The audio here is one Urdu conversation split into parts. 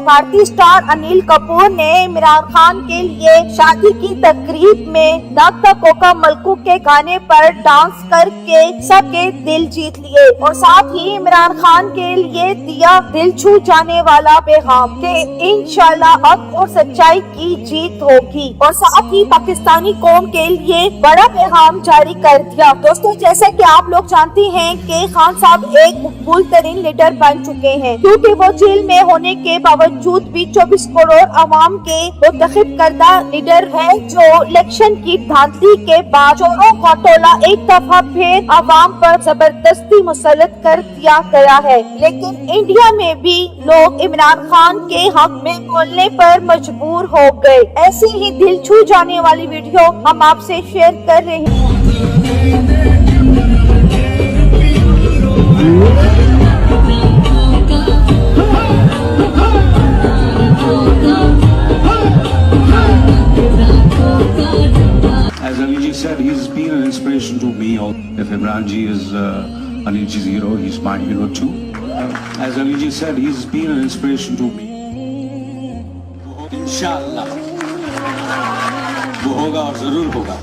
بھارتی سٹار انل کپور نے عمران خان کے لیے شادی کی تقریب میں داکتا کوکا ملکو کے گانے پر ڈانس کر کے سب کے دل جیت لیے اور ساتھ ہی عمران خان کے لیے دیا دل چھو جانے والا پیغام کہ انشاءاللہ حق اور سچائی کی جیت ہوگی اور ساتھ ہی پاکستانی قوم کے لیے بڑا پیغام جاری کر دیا۔ دوستو، جیسے کہ آپ لوگ جانتے ہیں کہ خان صاحب ایک مقبول ترین لیڈر بن چکے ہیں، کیونکہ وہ جیل میں ہونے کے باوجود بھی 24 کروڑ عوام کے منتخب کردہ لیڈر ہے، جو الیکشن کی دھاندلی کے بعد چوروں کا ٹولہ ایک دفعہ پھر عوام پر زبردستی مسلط کر دیا گیا ہے۔ لیکن انڈیا میں بھی لوگ عمران خان کے حق میں بولنے پر مجبور ہو گئے۔ ایسی ہی دل چھو جانے والی ویڈیو ہم آپ سے شیئر کر رہے ہیں۔ As Ali ji said, he's been an inspiration to me. If Imran ji is Ali ji's hero, he's my hero too. As Ali ji said, he's been an inspiration to me. Inshallah, وہ ہوگا اور ضرور ہوگا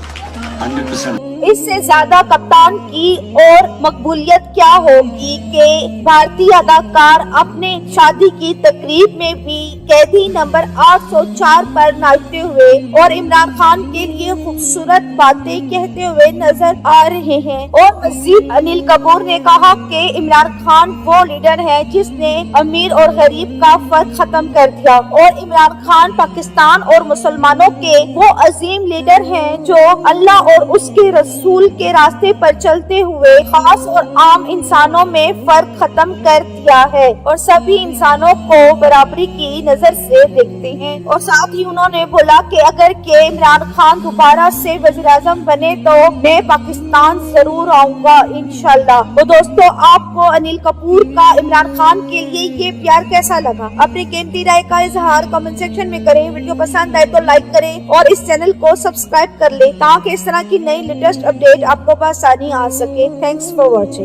100%۔ اس سے زیادہ کپتان کی اور مقبولیت کیا ہوگی کہ بھارتی اداکار اپنے شادی کی تقریب میں بھی قیدی نمبر 804 پر ناچتے ہوئے اور عمران خان کے لیے خوبصورت باتیں کہتے ہوئے نظر آ رہے ہیں۔ اور مزید انل کپور نے کہا کہ عمران خان وہ لیڈر ہے جس نے امیر اور غریب کا فرق ختم کر دیا اور عمران خان پاکستان اور مسلمانوں کے وہ عظیم لیڈر ہیں جو اللہ اور اس کے رسول کے راستے پر چلتے ہوئے خاص اور عام انسانوں میں فرق ختم کر دیا ہے اور سبھی انسانوں کو برابری کی نظر سے دیکھتے ہیں۔ اور ساتھ ہی انہوں نے بولا کہ اگر کہ عمران خان دوبارہ سے وزیر اعظم بنے تو میں پاکستان ضرور آؤں گا انشاءاللہ۔ تو دوستو، آپ کو انل کپور کا عمران خان کے لیے یہ پیار کیسا لگا؟ اپنی قیمتی رائے کا اظہار کمنٹ سیکشن میں کریں۔ ویڈیو پسند آئے تو لائک کریں اور اس چینل کو سبسکرائب کر لیں تاکہ اس طرح کی نئی لیٹسٹ اپڈیٹ آپ کو بآسانی آ سکے۔ Thanks for watching.